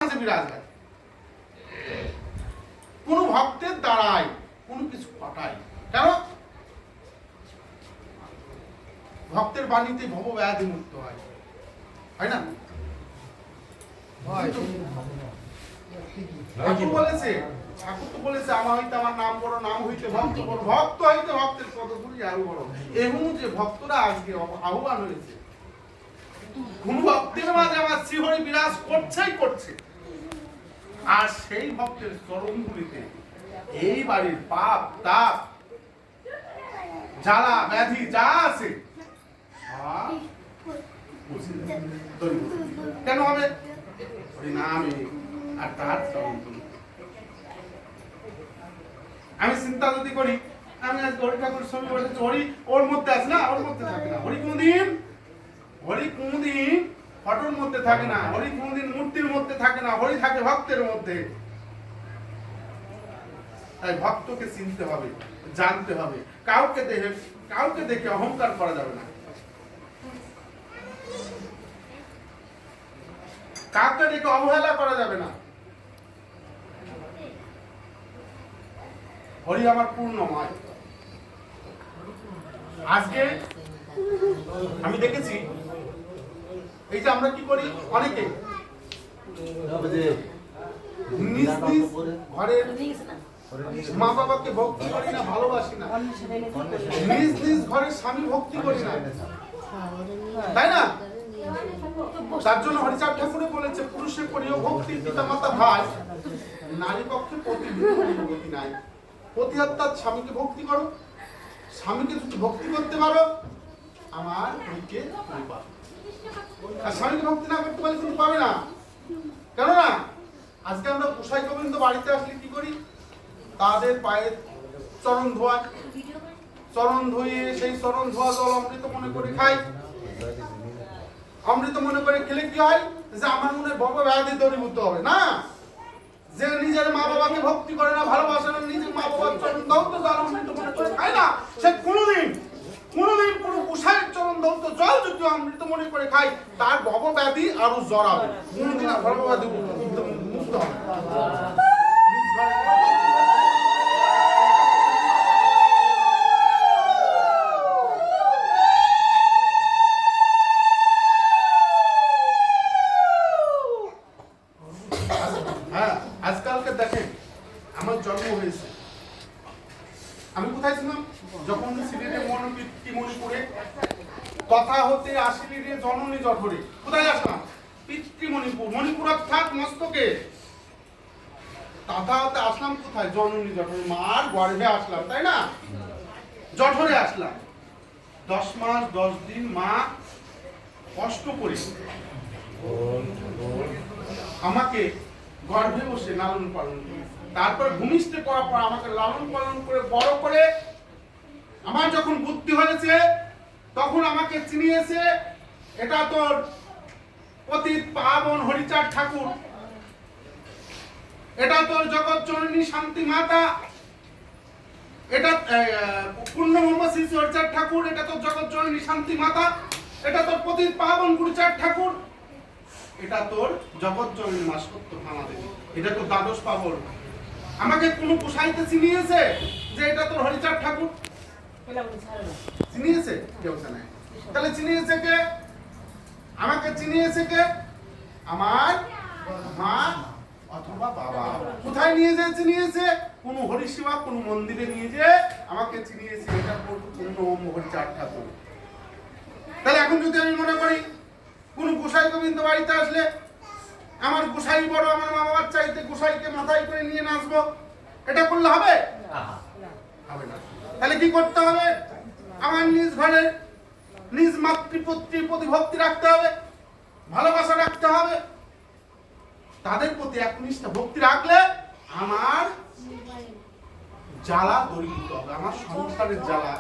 মাঝে বিরাজ হয়। কোন ভক্তের দ্বারাই কোনো কিছু ঘটায়, কেন? ভক্তের বাণীতে ভব ব্যাধি মুক্ত হয়, হয় না? ঠাকুর বলেছে, ঠাকুর তো বলেছে আমার হইতে আমার নাম বড়, নাম হইতে ভক্ত বড়, ভক্ত হইতে ভক্তের পদধূলি আরো বড়। এবং যে ভক্তরা আজকে আহ্বান হয়েছে, কোন ভক্তের মাঝে আমার শ্রীহরি বিরাজ করছেই করছে। আর সেই ভক্তের চরণগুলিতে এই বাড়ির পাপ তাপ জ্বালা ব্যাধি যা আছে কেন হবে? নামে আর তার চরণ। আমি চিন্তা যদি করি, আমি আজ হরি ঠাকুর ছবি বলেছি, হরি ওর মধ্যে আছে না, ওর মধ্যে থাকে না। হরি কোনদিন ফটোর মধ্যে থাকে না, হরি কোনদিন মূর্তির মধ্যে থাকে না, হরি থাকে ভক্তের মধ্যে। তাই ভক্তকে চিনতে হবে, জানতে হবে। কাউকে দেখে অহংকার করা যাবে না, কাউকে দেখে অবহেলা করা যাবে না। হরি আমার পূর্ণময়। আজকে আমি দেখেছি, এই যে আমরা কি করি, অনেকে নিজ নিজ ঘরের মা বাবাকে ভক্তি করি না, ভালোবাসি না, নিজ নিজ ঘরের স্বামী ভক্তি করি না, তাই না? তার জন্য হরিচাঁদ ঠাকুরে বলেছে, পুরুষে করিও ভক্তি পিতা মাতা ভাই, নারী পক্ষে প্রতিভক্তি নাই। পতি অর্থাৎ স্বামীকে ভক্তি করো, স্বামীকে যদি ভক্তি করতে পারো আমার হরিকে তুমি পাবে। আর স্বামীকে ভক্তি না করতে পারলে তুমি পাবে না। কেননা আজকে আমরা গোসাই গোবিন্দ বাড়িতে আসলে কি করি, তাদের পায়ের চরণ ধোয়া, চরণ ধুয়ে সেই চরণ ধোয়া জল অমৃত মনে করে খাই। অমৃত মনে করে খেলে কি হয়, যে আমার মনে ভব ব্যাধি দূরীভূত হবে না। যে নিজের মা বাবাকে ভক্তি করে না, ভালোবাসে না, নিজের মা বাবার চরণ দৌত জল অমৃত মনে করে খায় না, সে কোনোদিন কোন গোসাইয়ের চরণ দৌত জল যদি অমৃত মনে করে খায়, তার ভব ব্যাধি আরো জড়াবে, কোনোদিন আর ভব ব্যাধি মুক্ত হবে। আজকালকে দেখেন, আমার জন্ম হয়েছে, আমি কোথায় ছিলাম যখন সিলেটে মণিপুরে কথা হতে আসিলি রে জননী জঠরে, কোথায় আসলাম? পিতৃমণিপুর। মণিপুর অর্থাৎ মস্তকে, কথা হতে আসলাম কোথায়? জননী জঠরে, মার গর্ভে আসলাম, তাই না? জঠরে আসলাম, 10 মাস 10 দিন মা কষ্ট করে আমাকে গর্ভে বসে লালন পালন করে, তারপর ভূমিষ্ঠে করার পর আমাকে লালন পালন করে বড় করে আমার যখন বুদ্ধি হয়েছে তখন আমাকে চিনিয়েছে, এটা তোর পতিত পাবন হরিচাঁদ ঠাকুর, এটা তোর জগৎ জননী শান্তি মাতা, এটা পূর্ণ মোহাম্মদ শ্রী হরিচাঁদ ঠাকুর, এটা তোর জগৎ জননী শান্তি মাতা, এটা তোর পতিত পাবন গুরুচাঁদ ঠাকুর, এটা তোর জগৎ জননী মা সত্য ভামা দেবী, এটা তোর দ্বাদশ পাবন। আমাকে কোন গোসাইতে চিনিয়েছে যে এটা তোর হরিচাঁদ ঠাকুর? চিনিয়েছে কেউ? জানে? তাহলে চিনিয়েছে কে? আমাকে চিনিয়েছে কে? আমার মা অথবা বাবা। কোথায় নিয়ে যেয়ে চিনিয়েছে? কোন হরিসেবা কোন মন্দিরে নিয়ে যেয়ে আমাকে চিনিয়েছে, এটা পূর্ণ হরিচাঁদ ঠাকুর। তাহলে এখন যদি আমি মনে করি কোন গোসাই গোবিন্দ বাড়িতে আসলে আমার গোসাই বড়, আমার মা বাবার চাইতে গোসাইকে মাথায় করে নিয়ে নাচবো, এটা করলে হবে? হবে না। তাহলে কি করতে হবে? আমার নিজ ঘরের নিজ মাতৃপুত্রীর প্রতি ভক্তি রাখতে হবে, ভালোবাসা রাখতে হবে, তাদের প্রতি একনিষ্ঠ ভক্তি রাখলে আমার জ্বালা দূরীভূত হবে, আমার সংসারের জ্বালা,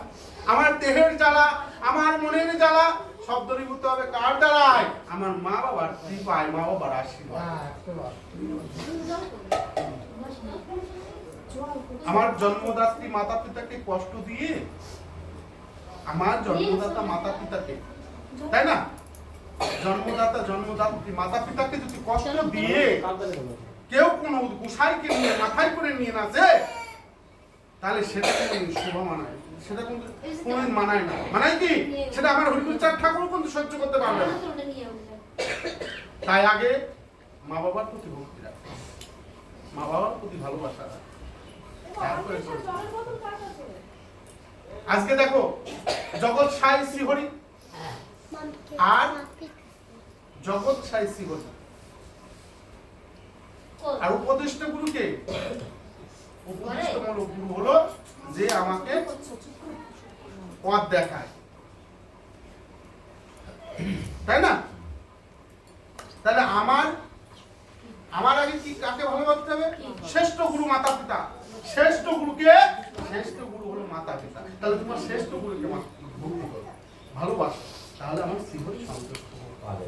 আমার দেহের জ্বালা, আমার মনের জ্বালা সব দূরীভূত হবে। কার দ্বারায়? আমার মা বাবার কৃপায়, মা বাবার আশীর্বাদ। আমার জন্মদাত্রী মাতা পিতাকে কষ্ট দিয়ে, আমার জন্মদাতা মাতা পিতাকে, তাই না, জন্মদাত্রী মাতা পিতাকে যদি কষ্ট দিয়ে কেউ কোনো গোসাইকে নিয়ে মাথায় করে নিয়ে না যে, তাহলে সেটা কিন্তু শোভা মানায়, সেটা কিন্তু কোনোদিন মানায় না। মানায় কি? সেটা আমার হরিপ্রচার ঠাকুর কিন্তু সহ্য করতে পারবে না। তাই আগে মা বাবার প্রতি ভক্তি রাখো, মা বাবার প্রতি ভালোবাসা রাখো। আজকে দেখো জগৎ সাই শ্রীহরি আর জগৎ সাই শ্রীহরি আর উপদেষ্টা গুরুকে, উপদেষ্টামূলক গুরু হলো যে আমাকে পথ দেখায়, তাই না? তাহলে আমার আগে কি কাকে ভালোবাসতে হবে? শ্রেষ্ঠ গুরু মাতা পিতা। শ্রেষ্ঠ গুরুকে, শ্রেষ্ঠ গুরু হলো মাতা পিতা। তাহলে তোমার শ্রেষ্ঠ গুরুকে ভক্তি করো, ভালোবাসো, তাহলে আমার শ্রীহরি সন্তুষ্ট হবে।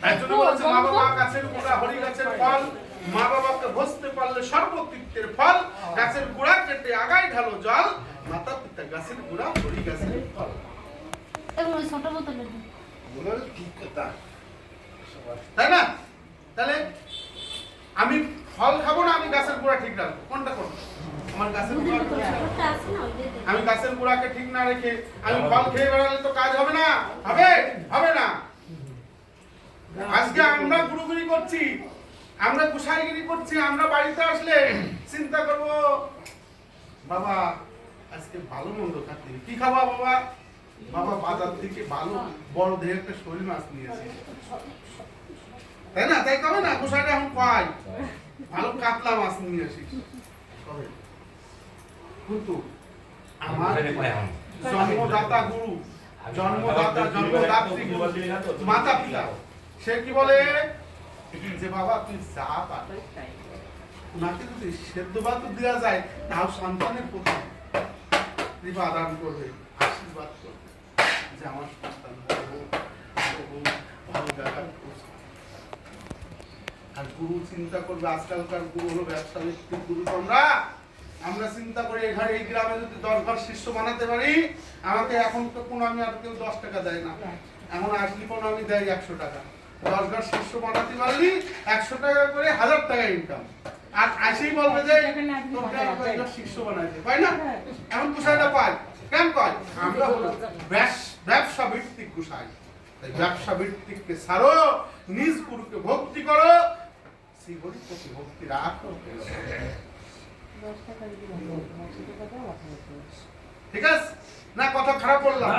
তাই জন্য বলেছে মা বাবা গাছের গোড়া হরি গাছের ফল, মা বাবাকে বসতে পারলে সর্বতীর্থের ফল, গাছের গোড়া কেটে আগায় ঢালো জল, মাতা পিতা গাছের গোড়া হরি গাছের ফল। ছোট বোতলে ঠিক কথা, তাই না? তাহলে আমি ফল খাবো না, আমি গাছের গোড়া ঠিক রাখবো, কোনটা করবো? আমার গাছের গোড়া, আমি গাছের গোড়াকে ঠিক না রেখে আমি ফল খেয়ে বেড়ালে তো কাজ হবে না, হবে না। আজকে আমরা গুরুগিরি করছি, আমরা গোসাইগিরি করছি, আমরা বাড়িতে আসলে চিন্তা করব বাবা আজকে ভালো মন্দ খাচ্ছি, কি খাবা বাবা? বাবা বাজার থেকে ভালো বড় দেহে একটা শোল মাছ নিয়েছে, তাই না? তাই কবে না গোসাইটা এখন কয় ভালো কাতলা মাছ নিয়ে আসিস, কিন্তু আমার জন্মদাতা গুরু, জন্মদাত্রী মাতা পিতা, সে কি বলে যে বাবা তুই যা পারে ওনাকে যদি সেদ্ধ ভাত দেওয়া যায়, তাও সন্তানের প্রতি কৃপা দান করবে, আশীর্বাদ করবে যে আমার সন্তান ভালো জায়গা। আর গুরু চিন্তা করবে, আজকালকার গুরু হলো ব্যবসা ভিত্তিক গুরু। আমরা চিন্তা করি এখানে এই গ্রামে যদি 10 ঘর শিষ্য বানাতে পারি, আমাকে এখন তো কোনো আমি আর কেউ 10 টাকা দেয় না, এখন আসলি কোনো আমি দেয় 100 টাকা। 10 ঘর শিষ্য বানাতে পারলি 100 টাকা করে 1000 টাকা ইনকাম, আর আসেই বলবে যে শিষ্য বানাইতে পাই না, এমন গোসাইটা পাই কেন কয়? আমরা হলো ব্যবসা ভিত্তিক গোসাই। তাই ব্যবসা ভিত্তিককে ছাড়ো, নিজ গুরুকে ভক্তি করো, শ্রীহরি প্রতি ভক্তি রাখো, ঠিক আছে না? কথা খারাপ বললাম?